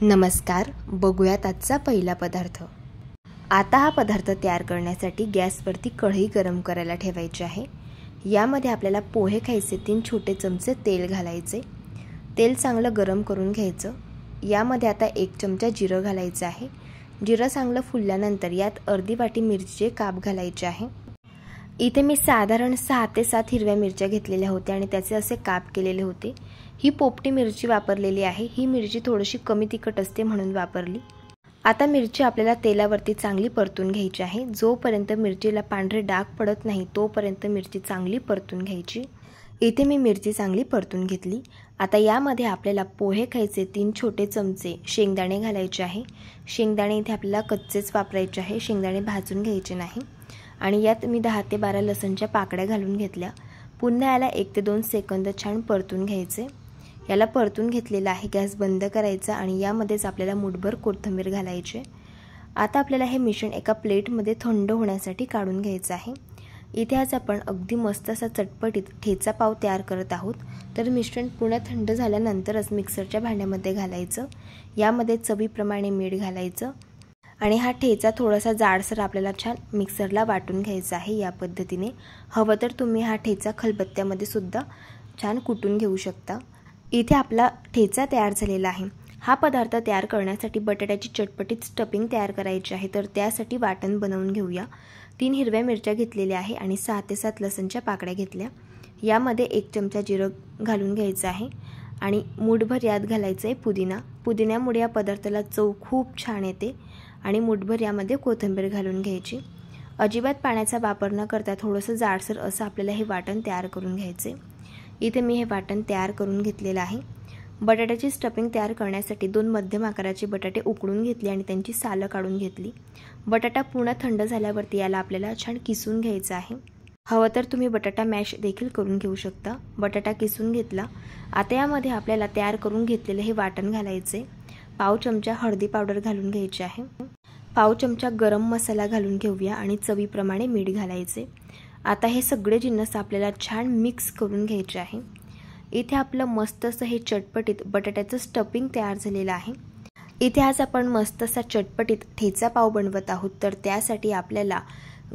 नमस्कार, बघूयात आजचा पहिला पदार्थ। आता हा पदार्थ तयार करण्यासाठी गॅसवरती कढई गरम करायला ठेवायची आहे। यामध्ये आपल्याला पोहे खायचे 3 छोटे चमचे तेल घालायचे। तेल चांगलं गरम करून घ्यायचं। यामध्ये आता 1 चमचा जिरं घालायचं आहे। जिरं चांगलं फुलल्यानंतर यात अर्धी वाटी मिरचीचे काप घालायचे आहे। इथे मी साधारण 6 ते 7 हिरव्या मिरच्या घेतलेल्या होत्या आणि त्याचे असे काप केलेले होते। ही पोपटी मिरची वापरलेली आहे। ही मिरची थोडीशी कमी तिखट असते म्हणून वापरली। आता मिरची आपल्याला तेलावरती चांगली परतून घ्यायची आहे। जोपर्यंत मिरचीला पांढरे डाग पडत नाही तोपर्यंत मिरची चांगली परतून घ्यायची। इथे मी मिरची चांगली परतून घेतली। आता यामध्ये आपल्याला पोहे खायचे 3 छोटे चमचे शेंगदाणे घालायचे आहे। शेंगदाणे इथे आपल्याला कच्चेच वापरायचे आहे, शेंगदाणे भाजून घ्यायचे नाही। आणि यात मी 10 ते 12 लसणच्या पाकळ्या घालून घेतल्या। पुन्हा याला 1 ते 2 सेकंद छान परतून घ्यायचे। याला परतून घेतलेला आहे। गॅस बंद करायचा आणि यामध्येच आपल्याला मुठभर कोथिंबीर घालायची। आता आपल्याला हे मिश्रण एका प्लेटमध्ये थंड होण्यासाठी काढून घ्यायचं आहे। इथे आज आपण अगदी मस्त असा चटपटीत ठेचा पाव तयार करत आहोत। तर मिश्रण पूर्ण थंड झाल्यानंतरच मिक्सरच्या भांड्यामध्ये घालायचं। यामध्ये चवीप्रमाणे मीठ घालायचं आणि हा ठेचा थोडासा जाडसर आपल्याला छान मिक्सरला वाटून घ्यायचा आहे। या पद्धतीने हवं तर तुम्ही हा ठेचा खलबत्त्यामध्ये सुद्धा छान कुटून घेऊ शकता। इथे आपला ठेचा तयार झालेला आहे। हा पदार्थ तयार करण्यासाठी बटाट्याची चटपटीत स्टफिंग तयार करायची आहे। तर त्यासाठी वाटण बनवून घेऊया। 3 हिरव्या मिरच्या घेतलेल्या आहे आणि 6 ते 7 लसणच्या पाकळ्या घेतल्या। यामध्ये 1 चमचा जिरं घालून घ्यायचं आहे आणि मुठभर यात घालायचं आहे पुदिना। पुदिन्यामुळे या पदार्थाला चव खूप छान येते। आणि मुठभर यामध्ये कोथिंबीर घालून घ्यायची। अजिबात पाण्याचा वापर न करता थोडंसं जाडसर असं आपल्याला हे वाटण तयार करून घ्यायचे। इथे मी हे वाटण तयार करून घेतलेलं आहे। बटाट्याची स्टफिंग तयार करण्यासाठी 2 मध्यम आकाराचे बटाटे उकडून घेतले आणि त्यांची सालं काढून घेतली। बटाटा पूर्ण थंड झाल्यावरती याला आपल्याला छान किसून घ्यायचं आहे। हवं तर तुम्ही बटाटा मॅश देखील करून घेऊ शकता। बटाटा किसून घेतला। आता यामध्ये आपल्याला तयार करून घेतलेले हे वाटण घालायचे। पाव चमचा हळदी पावडर घालून घ्यायची आहे। पाव चमचा गरम मसाला घालून घेऊया आणि चवीप्रमाणे मीठ घालायचे। आता हे सगळे जिन्नस आपल्याला छान मिक्स करून घ्यायचे आहे। इथे आपलं मस्त असं हे चटपटीत बटाट्याचं स्टफिंग तयार झालेलं आहे। इथे आज आपण मस्त असा चटपटीत ठेचा पाव बनवत आहोत। तर त्यासाठी आपल्याला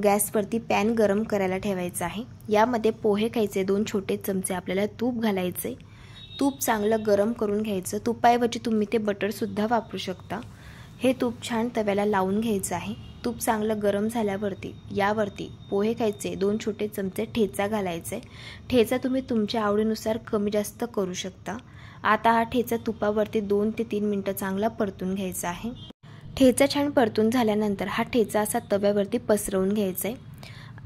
गॅसवरती पॅन गरम करायला ठेवायचा आहे। यामध्ये पोहे खायचे 2 छोटे चमचे आपल्याला तूप घालायचे। तूप चांगलं गरम करून घ्यायचं। तुपाऐवजी तुम्ही ते बटर सुद्धा वापरू शकता। हे तूप छान तव्याला लावून घ्यायचं आहे। तूप चांगलं गरम झाल्यावरती यावरती पोहे खायचे 2 छोटे चमचे ठेचा घालायचे। ठेचा तुम्ही तुमच्या आवडीनुसार कमी जास्त करू शकता। आता हा ठेचा तुपावरती 2 ते 3 मिनिटं चांगला परतून घ्यायचा आहे। ठेचा छान परतून झाल्यानंतर हा ठेचा असा तव्यावरती पसरवून घ्यायचा आहे।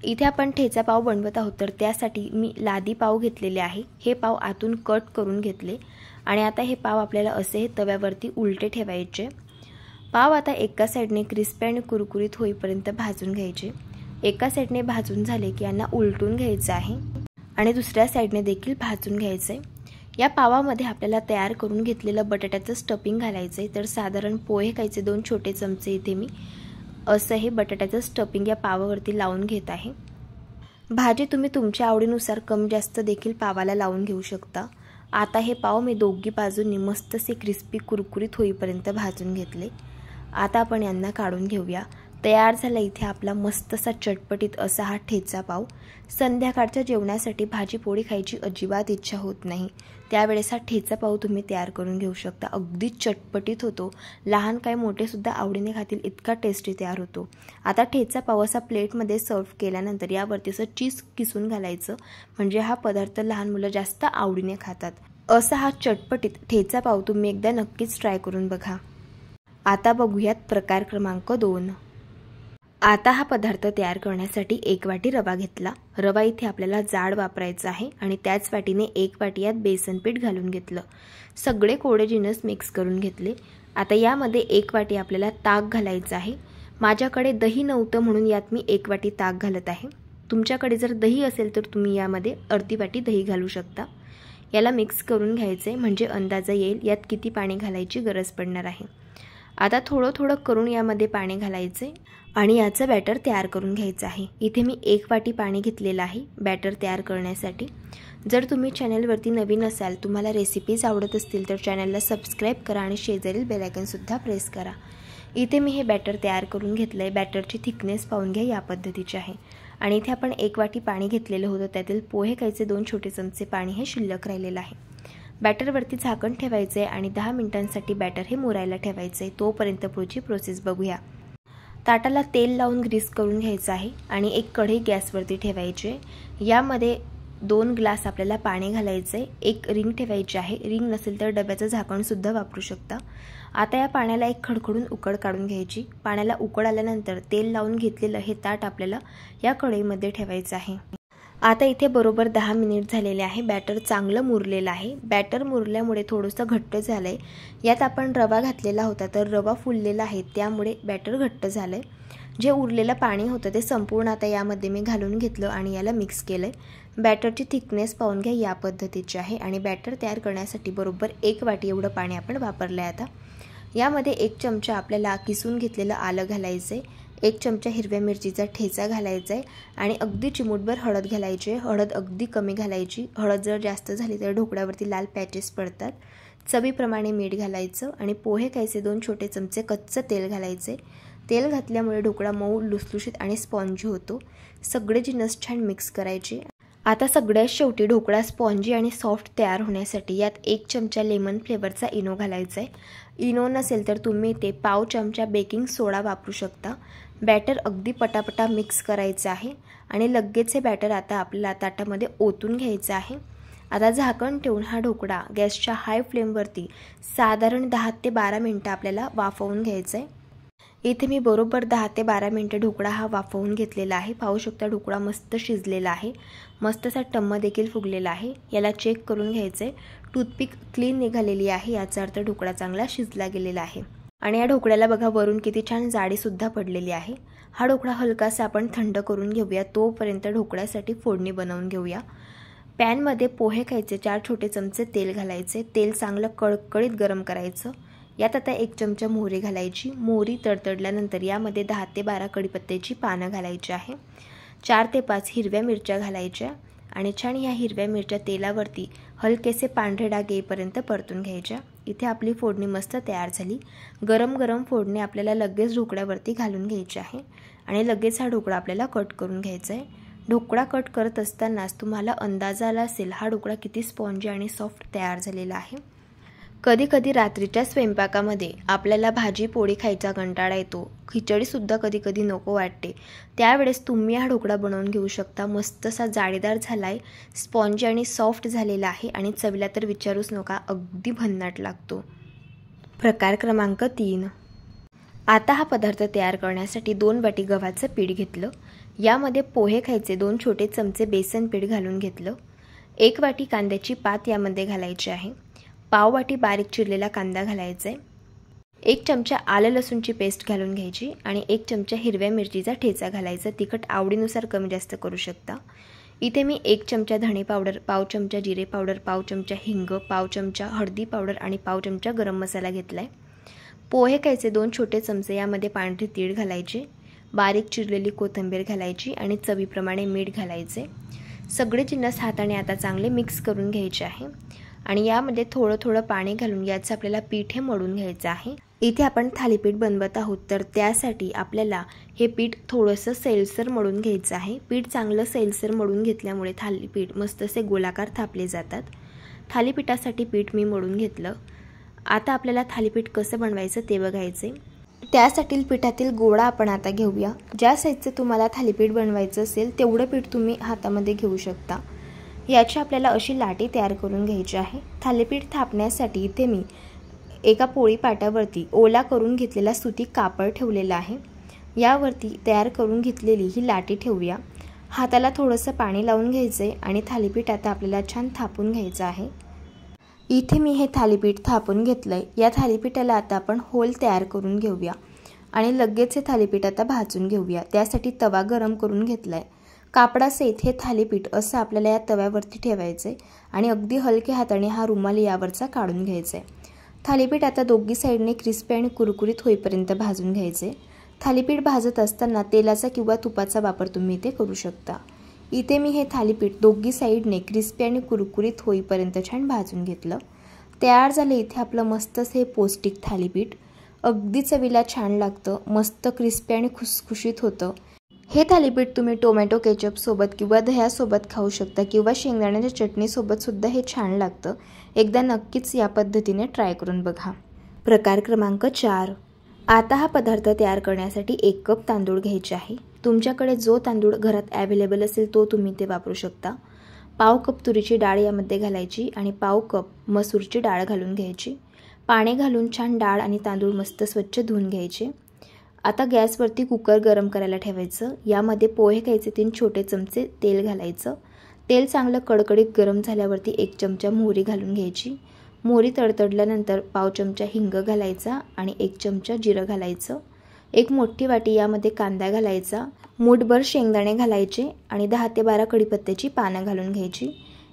इथे आपण ठेचा पाव बनवत आहोत तर त्यासाठी मी लादी पाव घेतलेले आहे। हे पाव आतून कट करून घेतले आणि आता हे पाव आपल्याला असे हे तव्यावरती उलटे ठेवायचे। पाव आता एका साइडने क्रिस्पी आणि कुरकुरीत होईपर्यंत भाजून घ्यायचे। एका साइडने भाजून झाले की यांना उलटून घ्यायचं आहे आणि दुसऱ्या साइडने देखील भाजून घ्यायचे। या पावामध्ये आपल्याला तयार करून घेतलेलं बटाट्याचं स्टफिंग घालायचे। तर साधारण पोहे खायचे 2 छोटे चमचे इथे मी असं हे बटाट्याचं स्टफिंग या पावावरती लावून घेत आहे। भाजी तुम्ही तुमच्या आवडीनुसार कमी जास्त देखील पावाला लावून घेऊ शकता। आता हे पाव मी दोघी बाजूंनी मस्तसे क्रिस्पी कुरकुरीत होईपर्यंत भाजून घेतले। आता आपण यांना काढून घेऊया। तयार झाला इथे आपला मस्त असा चटपटीत असा हा ठेचा पाव। संध्याकाळच्या जेवणासाठी भाजी पोळी खायची अजिबात इच्छा होत नाही, त्यावेळेस हा ठेचा पाव तुम्ही तयार करून घेऊ शकता। अगदी चटपटीत होतो, लहान काय मोठे सुद्धा आवडीने खातील इतका टेस्टी तयार होतो। आता ठेचा पाव असा प्लेटमध्ये सर्व केल्यानंतर यावरती असं चीज किसून घालायचं, म्हणजे हा पदार्थ लहान मुलं जास्त आवडीने खातात। असा हा चटपटीत ठेचा पाव तुम्ही एकदा नक्कीच ट्राय करून बघा। आता बघूयात प्रकार क्रमांक 2। आता हा पदार्थ तयार करण्यासाठी 1 वाटी रवा घेतला। रवा इथे आपल्याला जाड वापरायचा आहे आणि त्याच वाटीने 1 वाटी यात बेसन पीठ घालून घेतलं। सगळे कोरडे जिन्नस मिक्स करून घेतले। आता यामध्ये 1 वाटी आपल्याला ताक घालायचं आहे। माझ्याकडे दही नव्हतं म्हणून यात मी 1 वाटी ताक घालत आहे। तुमच्याकडे जर दही असेल तर तुम्ही यामध्ये अर्धी वाटी दही घालू शकता। याला मिक्स करून घ्यायचे म्हणजे अंदाजा येईल यात किती पाणी घालायची गरज पडणार आहे। आता थोडं थोडं करून यामध्ये पाणी घालायचे आणि याचं बॅटर तयार करून घ्यायचं आहे। इथे मी 1 वाटी पाणी घेतलेलं आहे बॅटर तयार करण्यासाठी। जर तुम्ही चॅनलवरती नवीन असाल, तुम्हाला रेसिपीज आवडत असतील तर चॅनलला सबस्क्राईब करा आणि शेजारील बेल आयकॉनसुद्धा प्रेस करा। इथे मी हे बॅटर तयार करून घेतलं आहे। बॅटरची थिकनेस पाहून घ्या, या पद्धतीची आहे। आणि इथे आपण 1 वाटी पाणी घेतलेलं होतं, त्यातील पोहे खायचे 2 छोटे चमचे पाणी हे शिल्लक राहिलेलं आहे। बॅटरवरती झाकण ठेवायचे आणि 10 मिनिटांसाठी बॅटर हे मुरायला ठेवायचे। तोपर्यंत पुढची प्रोसेस बघूया। ताटाला तेल लावून ग्रीस करून घ्यायचं आहे आणि एक कढई गॅसवरती ठेवायची। यामध्ये 2 ग्लास आपल्याला पाणी घालायचे। एक रिंग ठेवायची आहे, रिंग नसेल तर डब्याचं झाकण सुद्धा वापरू शकता। आता या पाण्याला एक खडखडून उकळ काढून घ्यायची। पाण्याला उकळ आल्यानंतर तेल लावून घेतलेलं हे ताट आपल्याला या कढईमध्ये ठेवायचं आहे। आता इथे बरोबर 10 मिनिट झालेले आहे। बॅटर चांगलं मुरलेलं आहे। बॅटर मुरल्यामुळे थोडंसं घट्ट झालंय। यात आपण रवा घातलेला होता, तर रवा फुललेला आहे, त्यामुळे बॅटर घट्ट झालंय। जे उरलेलं पाणी होतं ते संपूर्ण आता यामध्ये मी घालून घेतलं आणि याला मिक्स केलंय। बॅटरची थिकनेस पाहून घ्या, या पद्धतीची आहे आणि बॅटर तयार करण्यासाठी बरोबर 1 वाटी एवढं पाणी आपण वापरलंय। आता यामध्ये 1 चमचा आपल्याला किसून घेतलेलं आलं घालायचंय, 1 चमचा हिरव्या मिरचीचा ठेचा घालायचा आहे आणि अगदी चिमूटभर हळद घालायची आहे। हळद अगदी कमी घालायची, हळद जर जास्त झाली तर ढोकळ्यावरती लाल पॅचेस पडतात। चवीप्रमाणे मीठ घालायचं आणि पोहे खायचे 2 छोटे चमचे कच्चं तेल घालायचे। तेल घातल्यामुळे ढोकळा मऊ, लुसलुशीत आणि स्पॉन्जी होतो। सगळे जिन्नस छान मिक्स करायचे। आता सगळ्यात शेवटी ढोकळा स्पॉन्जी आणि सॉफ्ट तयार होण्यासाठी यात 1 चमचा लेमन फ्लेवरचा इनो घालायचा आहे। इनो नसेल तर तुम्ही ते पाव चमचा बेकिंग सोडा वापरू शकता। बॅटर अगदी पटापटा मिक्स करायचं आहे आणि लगेच हे बॅटर आता आपल्याला ताटामध्ये ओतून घ्यायचं आहे। आता झाकण ठेवून हा ढोकळा गॅसच्या हाय फ्लेमवरती साधारण 10 ते 12 मिनिटं आपल्याला वाफवून घ्यायचं आहे। इथे मी बरोबर 10 ते 12 मिनिटं ढोकळा हा वाफवून घेतलेला आहे। पाहू शकता ढोकळा मस्त शिजलेला आहे, मस्त असा टम्म देखील फुगलेला आहे। याला चेक करून घ्यायचे। टूथपिक क्लीन निघालेली आहे, याचा अर्थ ढोकळा चांगला शिजला गेलेला आहे। आणि या ढोकळ्याला बघा वरून किती छान जाडी सुद्धा पडलेली आहे। हा ढोकळा हलकासा आपण थंड करून घेऊया, तोपर्यंत ढोकळ्यासाठी फोडणी बनवून घेऊया। पॅनमध्ये पोहे खायचे 4 छोटे चमचे तेल घालायचे। तेल चांगलं कळकळीत गरम करायचं। यात आता 1 चमचा मोहरी घालायची। मोहरी तडतडल्यानंतर यामध्ये 10 ते 12 कढीपत्त्याची पानं घालायची आहे। 4 ते 5 हिरव्या मिरच्या घालायच्या आणि छान ह्या हिरव्या मिरच्या तेलावरती हलकेसे पांढरे डाग येईपर्यंत परतून घ्यायच्या। इथे आपली फोडणी मस्त तयार झाली। गरम गरम फोडणी आपल्याला लगेच ढोकळ्यावरती घालून घ्यायची आहे आणि लगेच हा ढोकळा आपल्याला कट करून घ्यायचा आहे। ढोकळा कट करत असतानाच तुम्हाला अंदाज आला असेल हा ढोकळा किती स्पॉन्जी आणि सॉफ्ट तयार झालेला आहे। कधी कधी रात्रीच्या स्वयंपाकामध्ये आपल्याला भाजी पोळी खायचा कंटाळा येतो, खिचडीसुद्धा कधी कधी नको वाटते, त्यावेळेस तुम्ही हा ढोकळा बनवून घेऊ शकता। मस्त असा जाळीदार झाला आहे, स्पॉन्जी आणि सॉफ्ट झालेला आहे आणि चवीला तर विचारूच नका, अगदी भन्नाट लागतो। प्रकार क्रमांक 3। आता हा पदार्थ तयार करण्यासाठी 2 वाटी गव्हाचं पीठ घेतलं। यामध्ये पोहे खायचे 2 छोटे चमचे बेसन पीठ घालून घेतलं। 1 वाटी कांद्याची पात यामध्ये घालायची आहे। पाव वाटी बारीक चिरलेला कांदा घालायचा आहे। 1 चमचा आलं लसूणची पेस्ट घालून घ्यायची आणि 1 चमचा हिरव्या मिरचीचा ठेचा घालायचा। तिखट आवडीनुसार कमी जास्त करू शकता। इथे मी 1 चमचा धणे पावडर, पाव चमचा जिरे पावडर, पाव चमचा हिंग, पाव चमचा हळदी पावडर आणि पाव चमचा गरम मसाला घेतलाय। पोहे खायचे 2 छोटे चमचे, यामध्ये पांढरे तीळ घालायचे, बारीक चिरलेली कोथिंबीर घालायची आणि चवीप्रमाणे मीठ घालायचे। सगळे जिन्नस हाताने आता चांगले मिक्स करून घ्यायचे आहे आणि यामध्ये थोडं थोडं पाणी घालून याचं आपल्याला पीठ हे मळून घ्यायचं आहे। इथे आपण थालीपीठ बनवत आहोत, तर त्यासाठी आपल्याला हे पीठ थोडंसं सैलसर मळून घ्यायचं आहे। पीठ चांगलं सैलसर मळून घेतल्यामुळे थालीपीठ मस्त असे गोलाकार थापले जातात। थालीपीठासाठी पीठ मी मळून घेतलं। आता आपल्याला थालीपीठ कसं बनवायचं ते बघायचे। त्यासाठी पिठातील गोळा आपण आता घेऊया। ज्या साईजचं तुम्हाला थालीपीठ बनवायचं असेल तेवढं पीठ तुम्ही हातामध्ये घेऊ शकता। याची आपल्याला अशी लाटी तयार करून घ्यायची आहे। थालीपीठ थापण्यासाठी इथे मी एका पोळी पाट्यावरती ओला करून घेतलेला सुती कापड ठेवलेला आहे। यावरती तयार करून घेतलेली ही लाटी ठेवूया। हाताला थोडंसं पाणी लावून घ्यायचे आणि थालीपीठ आता आपल्याला छान थापून घ्यायचं आहे। इथे मी हे थालीपीठ थापून घेतलंय। या थालीपीठाला आता आपण होल तयार करून घेऊया आणि लगेच हे थालीपीठ आता भाजून घेऊया। त्यासाठी तवा गरम करून घेतलाय। कापडासहित हे थालीपीठ असं आपल्याला या तव्यावरती ठेवायचे आणि अगदी हलक्या हाताने हा रुमाल यावरचा काढून घ्यायचा आहे। थालीपीठ आता दोघी साईडने क्रिस्पी आणि कुरकुरीत होईपर्यंत भाजून घ्यायचे। थालीपीठ भाजत असताना तेलाचा किंवा तुपाचा वापर तुम्ही इथे करू शकता। इथे मी हे थालीपीठ दोघी साईडने क्रिस्पी आणि कुरकुरीत होईपर्यंत छान भाजून घेतलं। तयार झालं इथे आपलं मस्तच हे पौष्टिक थालीपीठ। अगदी चवीला छान लागतं, मस्त क्रिस्पी आणि खुसखुशीत होतं। हे थालीपीठ तुम्ही टोमॅटो केचप सोबत किंवा दह्यासोबत खाऊ शकता किंवा शेंगदाण्याच्या चटणीसोबत सुद्धा हे छान लागतं। एकदा नक्कीच या पद्धतीने ट्राय करून बघा। प्रकार क्रमांक 4। आता हा पदार्थ तयार करण्यासाठी 1 कप तांदूळ घ्यायचे आहे। तुमच्याकडे जो तांदूळ घरात अवेलेबल असेल तो तुम्ही ते वापरू शकता। पाव कप तुरीची डाळ यामध्ये घालायची आणि पाव कप मसूरची डाळ घालून घ्यायची। पाणी घालून छान डाळ आणि तांदूळ मस्त स्वच्छ धुवून घ्यायचे। आता गॅसवरती कुकर गरम करायला ठेवायचं। यामध्ये पोहे खायचे 3 छोटे चमचे तेल घालायचं। तेल चांगलं कडकडीत गरम झाल्यावरती 1 चमचा मोहरी घालून घ्यायची। मोहरी तडतडल्यानंतर पाव चमचा हिंग घालायचा आणि 1 चमचा जिरं घालायचं। 1 मोठी वाटी यामध्ये कांदा घालायचा। मूठभर शेंगदाणे घालायचे आणि 10 ते 12 कढीपत्त्याची पानं घालून घ्यायची।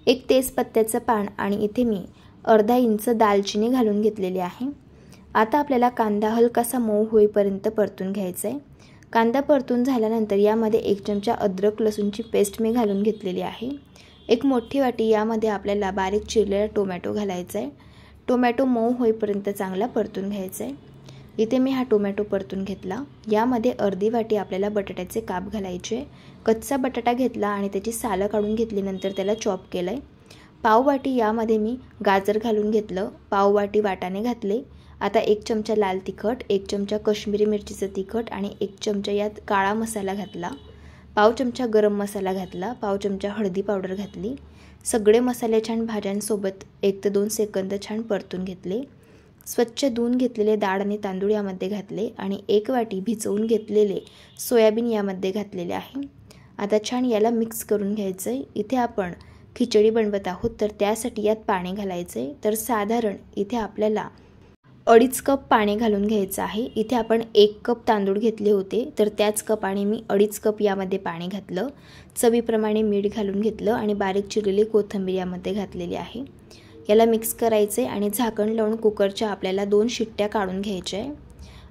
1 तेजपत्त्याचं पान आणि इथे मी अर्धा इंच दालचिनी घालून घेतलेली आहे। आता आपल्याला कांदा हलकासा मऊ होईपर्यंत परतून घ्यायचा आहे। कांदा परतून झाल्यानंतर यामध्ये 1 चमचा अद्रक लसूणची पेस्ट मी घालून घेतलेली आहे। 1 मोठी वाटी यामध्ये आपल्याला बारीक चिरलेला टोमॅटो घालायचा आहे। टोमॅटो मऊ होईपर्यंत चांगला परतून घ्यायचा आहे। इथे मी हा टोमॅटो परतून घेतला। यामध्ये अर्धी वाटी आपल्याला बटाट्याचे काप घालायचे। कच्चा बटाटा घेतला आणि त्याची सालं काढून घेतली, नंतर त्याला चॉप केलं आहे। पाव वाटी यामध्ये मी गाजर घालून घेतलं। पाव वाटी वाटाणे घातले। आता 1 चमचा लाल तिखट, 1 चमचा काश्मीरी मिरचीचं तिखट आणि 1 चमचा यात काळा मसाला घातला। पाव चमचा गरम मसाला घातला। पाव चमचा हळदी पावडर घातली। सगळे मसाले छान भाज्यांसोबत 1 ते 2 सेकंद छान परतून घेतले। स्वच्छ धुवून घेतलेले डाळ आणि तांदूळ यामध्ये घातले आणि 1 वाटी भिजवून घेतलेले सोयाबीन यामध्ये घातलेले आहे। आता छान याला मिक्स करून घ्यायचं आहे। इथे आपण खिचडी बनवत आहोत तर त्यासाठी यात पाणी घालायचं आहे। तर साधारण इथे आपल्याला 2.5 कप पाणी घालून घ्यायचं आहे। इथे आपण 1 कप तांदूळ घेतले होते तर त्याच कपाने मी 2.5 कप यामध्ये पाणी घातलं। चवीप्रमाणे मीठ घालून घेतलं आणि बारीक चिरलेली कोथिंबीर यामध्ये घातलेली आहे। याला मिक्स करायचे आणि झाकण लावून कुकरच्या आपल्याला 2 शिट्ट्या काढून घ्यायच्या आहे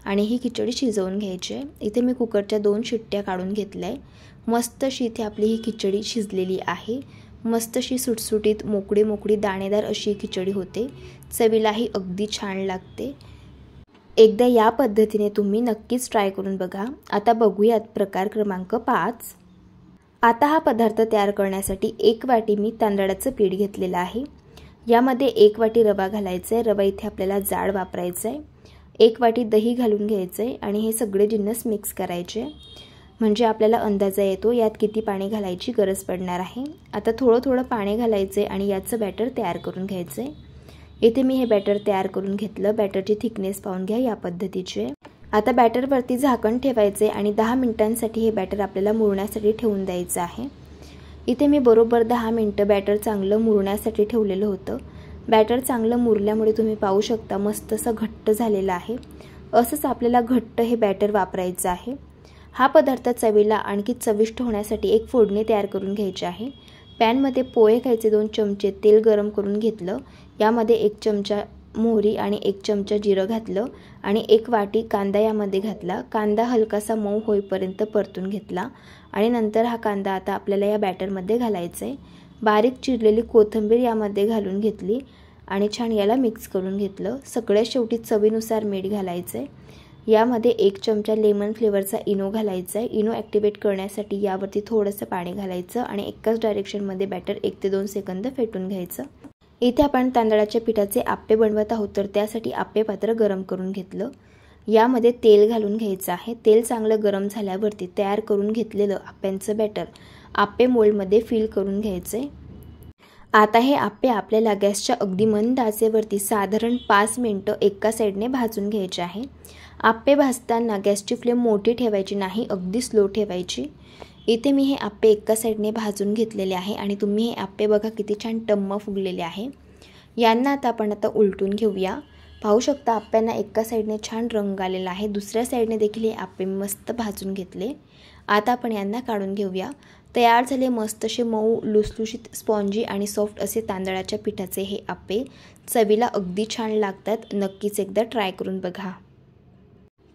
आणि ही खिचडी शिजवून घ्यायची आहे। इथे मी कुकरच्या 2 शिट्ट्या काढून घेतल्या आहे। मस्त अशी इथे आपली ही खिचडी शिजलेली आहे। मस्त अशी सुटसुटीत मोकळी मोकळी दाणेदार अशी खिचडी होते। चवीलाही अगदी छान लागते। एकदा या पद्धतीने तुम्ही नक्कीच ट्राय करून बघा। आता बघूयात प्रकार क्रमांक 5। आता हा पदार्थ तयार करण्यासाठी 1 वाटी मी तांदळाचं पीठ घेतलेलं आहे। यामध्ये 1 वाटी रवा घालायचा आहे। रवा इथे आपल्याला जाड वापरायचा आहे। 1 वाटी दही घालून घ्यायचं आहे आणि हे सगळे जिन्नस मिक्स करायचे म्हणजे आपल्याला अंदाजा येतो यात किती पाणी घालायची गरज पडणार आहे। आता थोडं थोडं पाणी घालायचे आणि याचं बॅटर तयार करून घ्यायचं आहे। इथे मी हे बॅटर तयार करून घेतलं। बॅटरची थिकनेस पाहून घ्या या पद्धतीचे। आता बॅटरवरती झाकण ठेवायचे आणि 10 मिनिटांसाठी हे बॅटर आपल्याला मुरण्यासाठी ठेवून द्यायचं आहे। इथे मी बरोबर 10 मिनिटं बॅटर चांगलं मुरण्यासाठी ठेवलेलं होतं। बॅटर चांगलं मुरल्यामुळे तुम्ही पाहू शकता मस्त असं घट्ट झालेलं आहे। असंच आपल्याला घट्ट हे बॅटर वापरायचं आहे। हा पदार्थ चवीला आणखी चविष्ट होण्यासाठी एक फोडणी तयार करून घ्यायची आहे। पॅनमध्ये पोहे खायचे 2 चमचे तेल गरम करून घेतलं। यामध्ये 1 चमचा मोहरी आणि 1 चमचा जिरं घातलं आणि 1 वाटी कांदा यामध्ये घातला। कांदा हलकासा मऊ होईपर्यंत परतून घेतला आणि नंतर हा कांदा आता आपल्याला या बॅटरमध्ये घालायचा आहे। बारीक चिरलेली कोथिंबीर यामध्ये घालून घेतली आणि छान याला मिक्स करून घेतलं। सगळ्यात शेवटी चवीनुसार मीठ घालायचं आहे। यामध्ये 1 चमचा लेमन फ्लेवरचा इनो घालायचा आहे। इनो ॲक्टिवेट करण्यासाठी यावरती थोडंसं पाणी घालायचं आणि एकाच डायरेक्शनमध्ये बॅटर 1 ते 2 सेकंद फेटून घ्यायचं। इथे आपण तांदळाच्या पिठाचे आप्पे बनवत आहोत तर त्यासाठी आप्पे पात्र गरम करून घेतलं। यामध्ये तेल घालून घ्यायचं आहे। तेल चांगलं गरम झाल्यावरती तयार करून घेतलेलं आप्प्यांचं बॅटर आप्पे मोल्डमध्ये फिल करून घ्यायचे। आता हे आप्पे आपल्याला गॅसच्या अगदी मंद आचेवरती साधारण 5 मिनिटं एका साईडने भाजून घ्यायचे आहे। आप्पे भाजताना गॅसची फ्लेम मोठी ठेवायची नाही, अगदी स्लो ठेवायची। इथे मी हे आप्पे एका साईडने भाजून घेतलेले आहे आणि तुम्ही हे आप्पे बघा किती छान टम्म फुगलेले आहे। यांना आपण उलटून घेऊया। पाहू शकता आप्प्यांना एका साईडने छान रंग आलेला आहे। दुसऱ्या साईडने देखील हे आप्पे मस्त भाजून घेतले। आता आपण यांना काढून घेऊया। तयार झाले मस्त असे मऊ लुसलुशीत स्पॉन्जी आणि सॉफ्ट असे तांदळाच्या पिठाचे हे आप्पे चवीला अगदी छान लागतात. नक्कीच एकदा ट्राय करून बघा.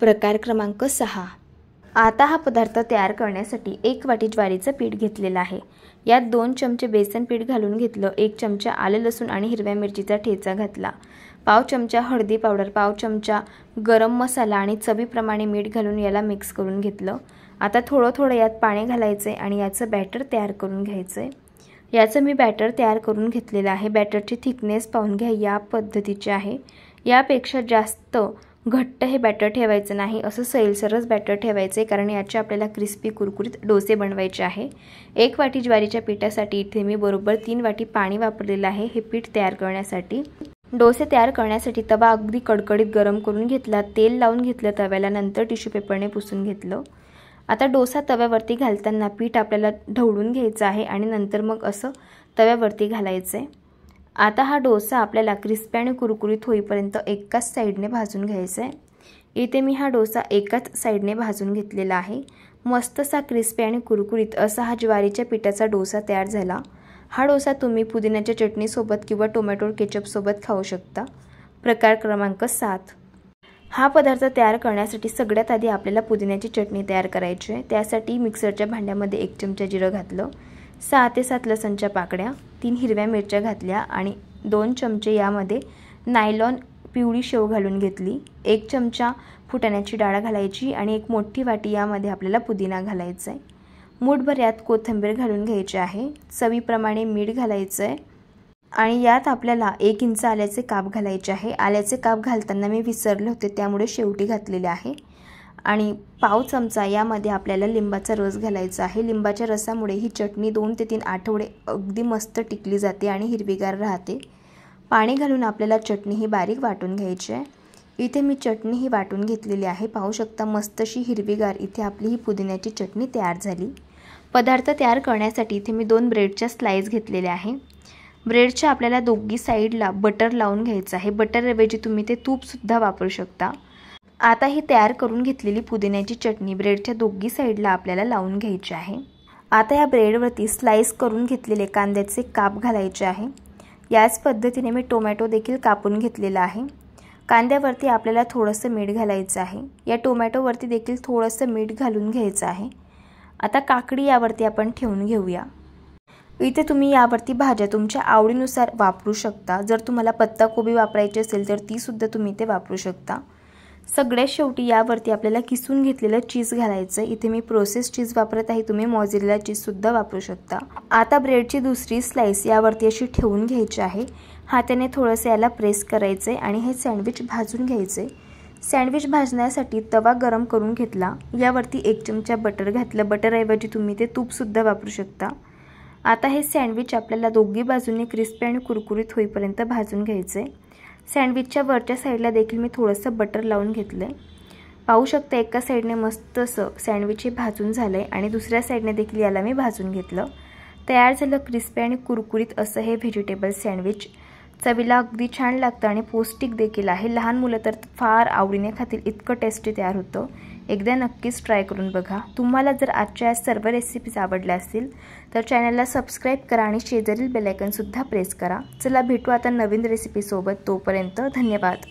प्रकार क्रमांक 6. आता हा पदार्थ तयार करण्यासाठी 1 वाटी ज्वारीचं पीठ घेतलेलं आहे. यात 2 चमचे बेसन पीठ घालून घेतलं. 1 चमचा आलं लसूण आणि हिरव्या मिरचीचा ठेचा घातला. पाव चमचा हळदी पावडर, पाव चमचा गरम मसाला आणि चवीप्रमाणे मीठ घालून याला मिक्स करून घेतलं. आता थोडं थोडं यात पाणी घालायचं आणि याचं बॅटर तयार करून घ्यायचं. याचं मी बॅटर तयार करून घेतलेलं आहे. बॅटरची थिकनेस पाहून घ्या, या पद्धतीचे आहे. यापेक्षा जास्त घट्ट हे बॅटर ठेवायचं नाही, असं सैलसरच बॅटर ठेवायचे, कारण याचे आपल्याला क्रिस्पी कुरकुरीत डोसे बनवायचे आहे. 1 वाटी ज्वारीच्या पिठासाठी इथे मी बरोबर 3 वाटी पाणी वापरलेलं आहे हे पीठ तयार करण्यासाठी. डोसे तयार करण्यासाठी तवा अगदी कडकडीत गरम करून घेतला. तेल लावून घेतलं तव्याला, नंतर टिश्यू पेपरने पुसून घेतलं. आता डोसा तव्यावरती घालताना पीठ आपल्याला ढवळून घ्यायचं आहे आणि नंतर मग असं तव्यावरती घालायचं आहे. आता हा डोसा आपल्याला क्रिस्पी आणि कुरकुरीत होईपर्यंत एकाच साईडने भाजून घ्यायचा आहे. इथे मी हा डोसा एकाच साईडने भाजून घेतलेला आहे. मस्तसा क्रिस्पी आणि कुरकुरीत असा हा ज्वारीच्या पिठाचा डोसा तयार झाला. हा डोसा तुम्ही पुदिन्याच्या चटणीसोबत किंवा टोमॅटो केचपसोबत खाऊ शकता. प्रकार क्रमांक 7. हा पदार्थ तयार करण्यासाठी सगळ्यात आधी आपल्याला पुदिन्याची चटणी तयार करायची आहे. त्यासाठी मिक्सरच्या भांड्यामध्ये 1 चमचा जिरं घातलं, 6 ते 7 लसणच्या पाकळ्या, 3 हिरव्या मिरच्या घातल्या आणि 2 चमचे यामध्ये नायलॉन पिवळी शेव घालून घेतली. 1 चमचा फुटाण्याची डाळ घालायची आणि 1 मोठी वाटी यामध्ये आपल्याला पुदिना घालायचा आहे. मूठभर यात कोथिंबीर घालून घ्यायची आहे. चवीप्रमाणे मीठ घालायचं आहे आणि यात आपल्याला 1 इंच आल्याचे काप घालायचे आहे. आल्याचे काप घालताना मी विसरले होते, त्यामुळे शेवटी घातलेले आहे. आणि पाव चमचा यामध्ये आपल्याला लिंबाचा रस घालायचा आहे. लिंबाच्या रसामुळे ही चटणी 2 ते 3 आठवडे अगदी मस्त टिकली जाते आणि हिरवीगार राहते. पाणी घालून आपल्याला चटणी ही बारीक वाटून घ्यायची आहे. इथे मी चटणी ही वाटून घेतलेली आहे. पाहू शकता मस्तशी हिरवीगार इथे आपली ही पुदिन्याची चटणी तयार झाली. पदार्थ तयार करण्यासाठी इथे मी 2 ब्रेडच्या स्लाइस घेतलेल्या आहे. ब्रेडच्या आपल्याला दोघी साईडला बटर लावून घ्यायचं आहे. बटरऐवजी तुम्ही ते तूपसुद्धा वापरू शकता. आता ही तयार करून घेतलेली पुदिन्याची चटणी ब्रेडच्या दोघी साईडला आपल्याला लावून घ्यायची आहे. आता या ब्रेडवरती स्लाइस करून घेतलेले कांद्याचे काप घालायचे आहे. याच पद्धतीने मी टोमॅटो देखील कापून घेतलेला आहे. कांद्यावरती आपल्याला थोडंसं मीठ घालायचं आहे. या टोमॅटोवरती देखील थोडंसं मीठ घालून घ्यायचं आहे. आता काकडी यावरती आपण ठेवून घेऊया. इथे तुम्ही यावरती भाज्या तुमच्या आवडीनुसार वापरू शकता. जर तुम्हाला पत्ताकोबी वापरायची असेल तर ती सुद्धा तुम्ही ते वापरू शकता. सगळ्यात शेवटी यावरती आपल्याला किसून घेतलेलं चीज घालायचं. इथे मी प्रोसेस चीज वापरत आहे, तुम्ही मोझरेला चीज सुद्धा वापरू शकता. आता ब्रेडची दुसरी स्लाइस यावरती अशी ठेवून घ्यायची आहे. हाताने थोडंसं याला प्रेस करायचं आणि हे सँडविच भाजून घ्यायचे. सँडविच भाजण्यासाठी तवा गरम करून घेतला. यावरती 1 चमचा बटर घातलं. बटरऐवजी तुम्ही ते तूपसुद्धा वापरू शकता. आता हे सँडविच आपल्याला दोघी बाजूंनी क्रिस्पी आणि कुरकुरीत होईपर्यंत भाजून घ्यायचे. सँडविचच्या वरच्या साईडला देखील मी थोडंसं बटर लावून घेतलं आहे. पाहू शकता एका साईडने मस्त असं सँडविच हे भाजून झालं आहे आणि दुसऱ्या साईडने देखील याला मी भाजून घेतलं. तयार झालं क्रिस्पी आणि कुरकुरीत असं हे व्हेजिटेबल सँडविच. चवीला अगदी छान लागतं आणि पौष्टिक देखील आहे. लहान मुलं तर फार आवडीने खातील, इतकं टेस्टी तयार होतं. एकदा नक्कीच ट्राय करून बघा. तुम्हाला जर आजच्या सर्व रेसिपीज आवडल्या असतील तर चॅनलला सबस्क्राईब करा आणि शेजारील बेल आयकॉन सुद्धा प्रेस करा. चला भेटू आता नवीन रेसिपीसोबत. तोपर्यंत धन्यवाद.